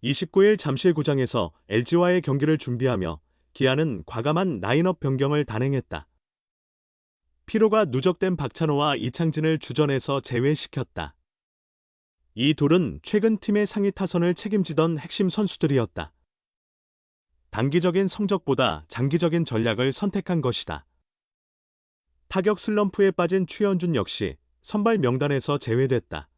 29일 잠실구장에서 LG와의 경기를 준비하며 기아는 과감한 라인업 변경을 단행했다. 피로가 누적된 박찬호와 이창진을 주전에서 제외시켰다. 이 둘은 최근 팀의 상위 타선을 책임지던 핵심 선수들이었다. 단기적인 성적보다 장기적인 전략을 선택한 것이다. 타격 슬럼프에 빠진 최현준 역시 선발 명단에서 제외됐다.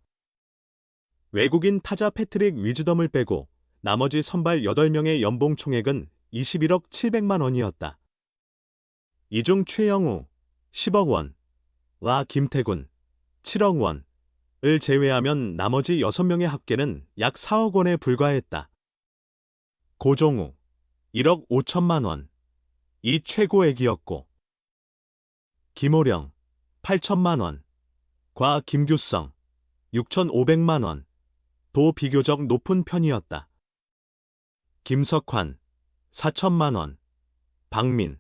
외국인 타자 패트릭 위즈덤을 빼고 나머지 선발 8명의 연봉 총액은 21억 700만 원이었다. 이 중 최영우 10억 원, 와 김태군 7억 원을 제외하면 나머지 6명의 합계는 약 4억 원에 불과했다. 고종우 1억 5천만 원, 이 최고액이었고 김호령 8천만 원, 과 김규성 6,500만 원, 도 비교적 높은 편이었다. 김석환 4천만 원, 박민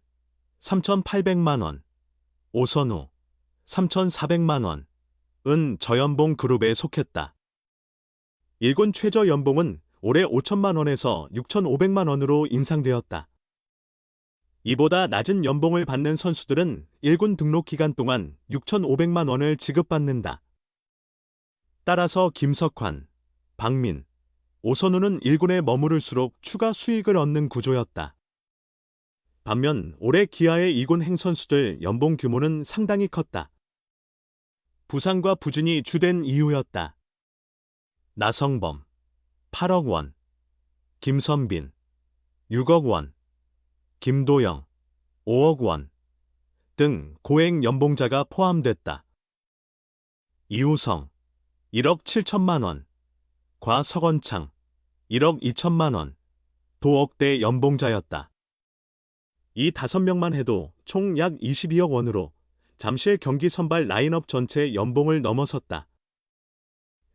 3,800만 원, 오선우 3,400만 원은 저연봉 그룹에 속했다. 일군 최저 연봉은 올해 5천만 원에서 6,500만 원으로 인상되었다. 이보다 낮은 연봉을 받는 선수들은 1군 등록 기간 동안 6,500만 원을 지급받는다. 따라서 김석환, 박민, 오선우는 1군에 머무를수록 추가 수익을 얻는 구조였다. 반면 올해 기아의 2군 행선수들 연봉 규모는 상당히 컸다. 부상과 부진이 주된 이유였다. 나성범 8억 원, 김선빈 6억 원, 김도영 5억 원 등 고액 연봉자가 포함됐다. 이우성 1억 7천만 원, 과 서건창 1억 2천만 원, 도 억대 연봉자였다. 이 5명만 해도 총 약 22억 원으로 잠실 경기 선발 라인업 전체 연봉을 넘어섰다.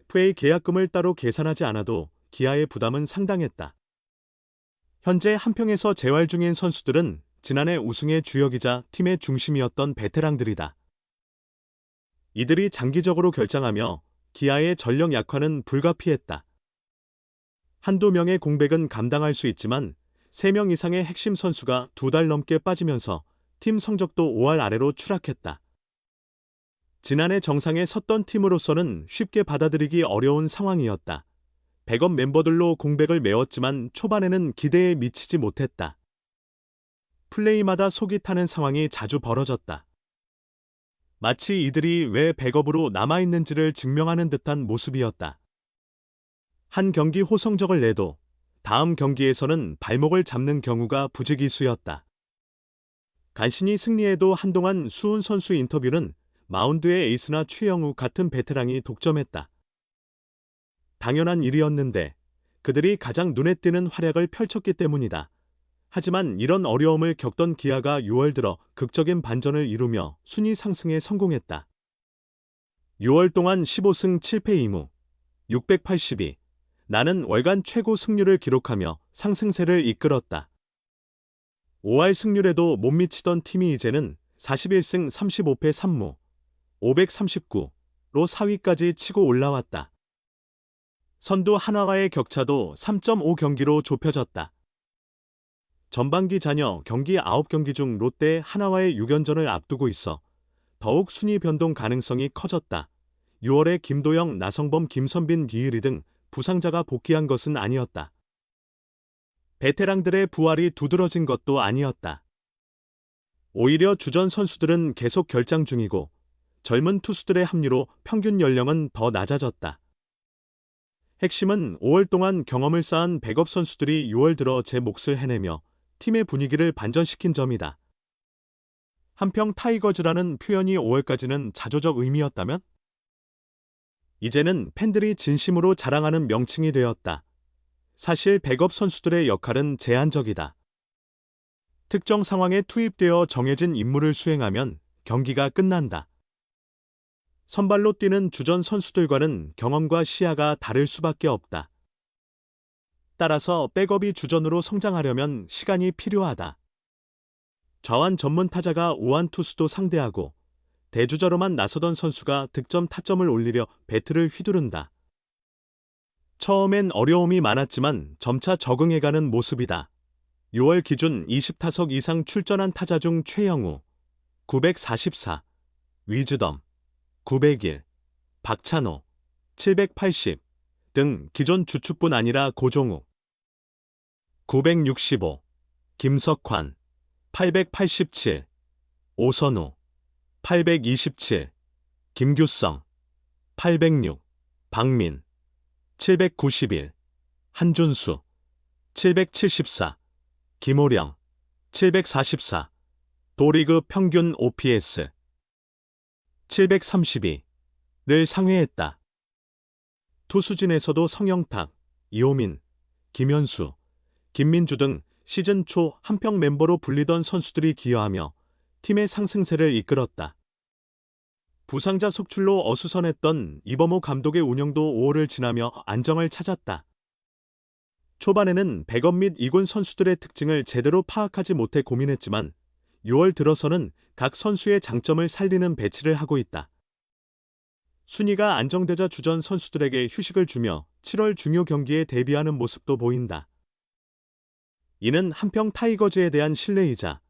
FA 계약금을 따로 계산하지 않아도 기아의 부담은 상당했다. 현재 한평에서 재활 중인 선수들은 지난해 우승의 주역이자 팀의 중심이었던 베테랑들이다. 이들이 장기적으로 결장하며 기아의 전력 약화는 불가피했다. 한두 명의 공백은 감당할 수 있지만 3명 이상의 핵심 선수가 2달 넘게 빠지면서 팀 성적도 5할 아래로 추락했다. 지난해 정상에 섰던 팀으로서는 쉽게 받아들이기 어려운 상황이었다. 백업 멤버들로 공백을 메웠지만 초반에는 기대에 미치지 못했다. 플레이마다 속이 타는 상황이 자주 벌어졌다. 마치 이들이 왜 백업으로 남아있는지를 증명하는 듯한 모습이었다. 한 경기 호성적을 내도 다음 경기에서는 발목을 잡는 경우가 부지기수였다. 간신히 승리해도 한동안 수훈 선수 인터뷰는 마운드의 에이스나 최영우 같은 베테랑이 독점했다. 당연한 일이었는데 그들이 가장 눈에 띄는 활약을 펼쳤기 때문이다. 하지만 이런 어려움을 겪던 기아가 6월 들어 극적인 반전을 이루며 순위 상승에 성공했다. 6월 동안 15승 7패 2무 682, 나는 월간 최고 승률을 기록하며 상승세를 이끌었다. 5할 승률에도 못 미치던 팀이 이제는 41승 35패 3무 539로 4위까지 치고 올라왔다. 선두 한화와의 격차도 3.5 경기로 좁혀졌다. 전반기 잔여 경기 9경기 중 롯데 한화와의 6연전을 앞두고 있어 더욱 순위 변동 가능성이 커졌다. 6월에 김도영, 나성범, 김선빈, 기일이 등 부상자가 복귀한 것은 아니었다. 베테랑들의 부활이 두드러진 것도 아니었다. 오히려 주전 선수들은 계속 결장 중이고 젊은 투수들의 합류로 평균 연령은 더 낮아졌다. 핵심은 5월 동안 경험을 쌓은 백업 선수들이 6월 들어 제 몫을 해내며 팀의 분위기를 반전시킨 점이다. 한평 타이거즈라는 표현이 5월까지는 자조적 의미였다면? 이제는 팬들이 진심으로 자랑하는 명칭이 되었다. 사실 백업 선수들의 역할은 제한적이다. 특정 상황에 투입되어 정해진 임무를 수행하면 경기가 끝난다. 선발로 뛰는 주전 선수들과는 경험과 시야가 다를 수밖에 없다. 따라서 백업이 주전으로 성장하려면 시간이 필요하다. 좌완 전문 타자가 우완 투수도 상대하고 대주자로만 나서던 선수가 득점 타점을 올리려 배트를 휘두른다. 처음엔 어려움이 많았지만 점차 적응해가는 모습이다. 6월 기준 20타석 이상 출전한 타자 중 최영우 944, 위즈덤 901, 박찬호 780 등 기존 주축뿐 아니라 고종욱 965, 김석환 887, 오선우 827, 김규성 806, 박민 791, 한준수 774, 김호령 744, 도리그 평균 OPS 732를 상회했다. 투수진에서도 성영탁, 이호민, 김현수, 김민주 등 시즌 초 한평 멤버로 불리던 선수들이 기여하며 팀의 상승세를 이끌었다. 부상자 속출로 어수선했던 이범호 감독의 운영도 5월을 지나며 안정을 찾았다. 초반에는 백업 및 2군 선수들의 특징을 제대로 파악하지 못해 고민했지만 6월 들어서는 각 선수의 장점을 살리는 배치를 하고 있다. 순위가 안정되자 주전 선수들에게 휴식을 주며 7월 중요 경기에 대비하는 모습도 보인다. 이는 한평 타이거즈에 대한 신뢰이자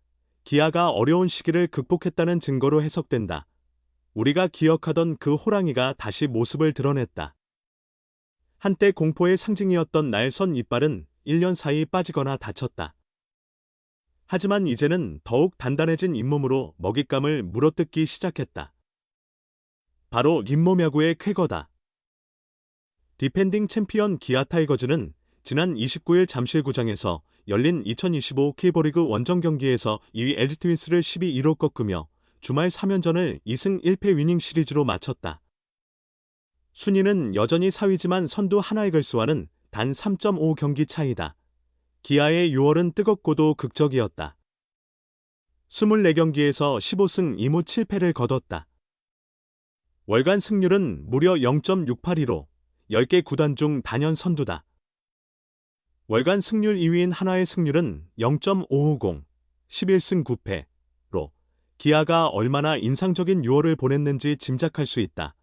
기아가 어려운 시기를 극복했다는 증거로 해석된다. 우리가 기억하던 그 호랑이가 다시 모습을 드러냈다. 한때 공포의 상징이었던 날선 이빨은 1년 사이 빠지거나 다쳤다. 하지만 이제는 더욱 단단해진 잇몸으로 먹잇감을 물어뜯기 시작했다. 바로 잇몸 야구의 쾌거다. 디펜딩 챔피언 기아 타이거즈는 지난 29일 잠실구장에서 열린 2025 K리그 원정 경기에서 2위 LG 트윈스를 12-2로 꺾으며 주말 3연전을 2승 1패 위닝 시리즈로 마쳤다. 순위는 여전히 4위지만 선두 하나이글스와는 단 3.5 경기 차이다. 기아의 6월은 뜨겁고도 극적이었다. 24경기에서 15승 2무 7패를 거뒀다. 월간 승률은 무려 0.682로 10개 구단 중 단연 선두다. 월간 승률 2위인 하나의 승률은 0.550, 11승 9패로 기아가 얼마나 인상적인 6월을 보냈는지 짐작할 수 있다.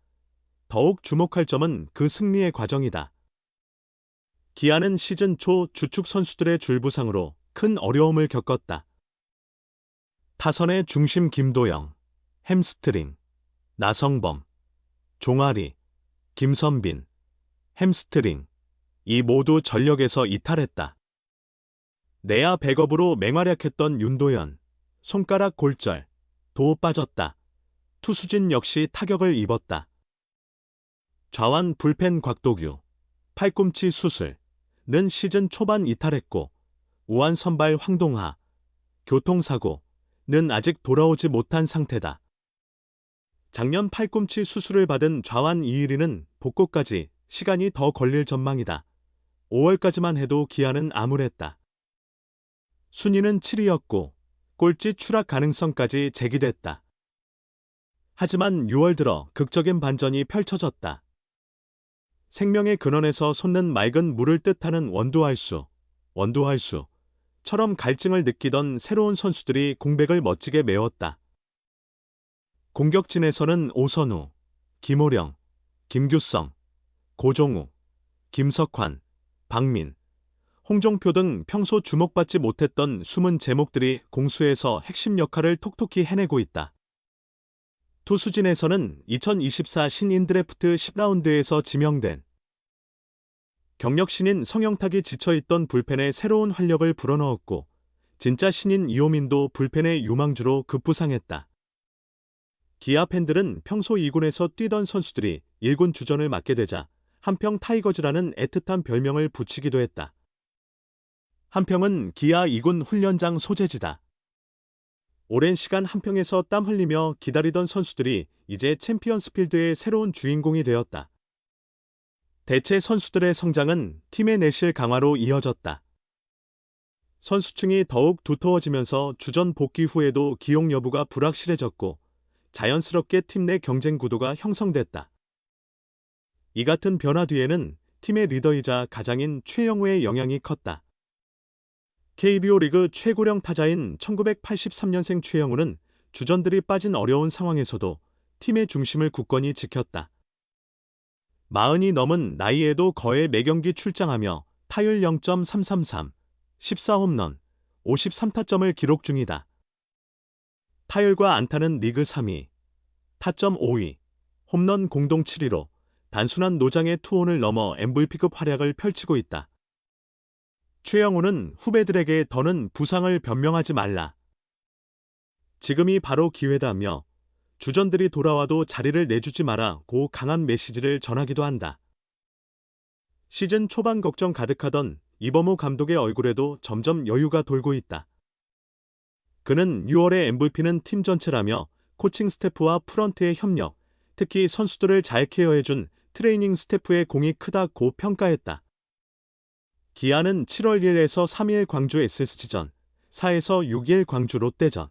더욱 주목할 점은 그 승리의 과정이다. 기아는 시즌 초 주축 선수들의 줄부상으로 큰 어려움을 겪었다. 타선의 중심 김도영, 햄스트링, 나성범, 종아리, 김선빈, 햄스트링, 이 모두 전력에서 이탈했다. 내야 백업으로 맹활약했던 윤도현, 손가락 골절, 도 빠졌다. 투수진 역시 타격을 입었다. 좌완 불펜 곽도규, 팔꿈치 수술는 시즌 초반 이탈했고 우완 선발 황동하, 교통사고는 아직 돌아오지 못한 상태다. 작년 팔꿈치 수술을 받은 좌완 이일이는 복구까지 시간이 더 걸릴 전망이다. 5월까지만 해도 기아는 암울했다. 순위는 7위였고 꼴찌 추락 가능성까지 제기됐다. 하지만 6월 들어 극적인 반전이 펼쳐졌다. 생명의 근원에서 솟는 맑은 물을 뜻하는 원두할수처럼 갈증을 느끼던 새로운 선수들이 공백을 멋지게 메웠다. 공격진에서는 오선우, 김호령, 김규성, 고종욱, 김석환, 박민, 홍종표 등 평소 주목받지 못했던 숨은 제목들이 공수에서 핵심 역할을 톡톡히 해내고 있다. 투수진에서는 2024 신인 드래프트 10라운드에서 지명된 경력 신인 성영탁이 지쳐있던 불펜에 새로운 활력을 불어넣었고 진짜 신인 이호민도 불펜의 유망주로 급부상했다. 기아 팬들은 평소 2군에서 뛰던 선수들이 1군 주전을 맡게 되자 한평 타이거즈라는 애틋한 별명을 붙이기도 했다. 한평은 기아 2군 훈련장 소재지다. 오랜 시간 한평에서 땀 흘리며 기다리던 선수들이 이제 챔피언스 필드의 새로운 주인공이 되었다. 대체 선수들의 성장은 팀의 내실 강화로 이어졌다. 선수층이 더욱 두터워지면서 주전 복귀 후에도 기용 여부가 불확실해졌고 자연스럽게 팀 내 경쟁 구도가 형성됐다. 이 같은 변화 뒤에는 팀의 리더이자 가장인 최영우의 영향이 컸다. KBO 리그 최고령 타자인 1983년생 최영우는 주전들이 빠진 어려운 상황에서도 팀의 중심을 굳건히 지켰다. 40이 넘은 나이에도 거의 매경기 출장하며 타율 0.333, 14홈런, 53타점을 기록 중이다. 타율과 안타는 리그 3위, 타점 5위, 홈런 공동 7위로 단순한 노장의 투혼을 넘어 MVP급 활약을 펼치고 있다. 최영우는 후배들에게 더는 부상을 변명하지 말라. 지금이 바로 기회다며 주전들이 돌아와도 자리를 내주지 마라 고 강한 메시지를 전하기도 한다. 시즌 초반 걱정 가득하던 이범우 감독의 얼굴에도 점점 여유가 돌고 있다. 그는 6월의 MVP는 팀 전체라며 코칭 스태프와 프런트의 협력, 특히 선수들을 잘 케어해준 트레이닝 스태프의 공이 크다고 평가했다. 기아는 7월 1일에서 3일 광주 SSG전, 4에서 6일 광주 롯데전,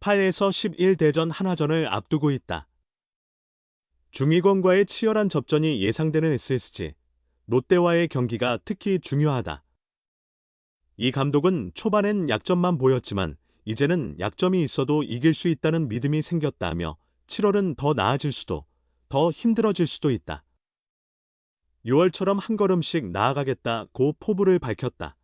8에서 10일 대전 한화전을 앞두고 있다. 중위권과의 치열한 접전이 예상되는 SSG, 롯데와의 경기가 특히 중요하다. 이 감독은 초반엔 약점만 보였지만 이제는 약점이 있어도 이길 수 있다는 믿음이 생겼다며 7월은 더 나아질 수도, 더 힘들어질 수도 있다. 6월처럼 한 걸음씩 나아가겠다고 포부를 밝혔다.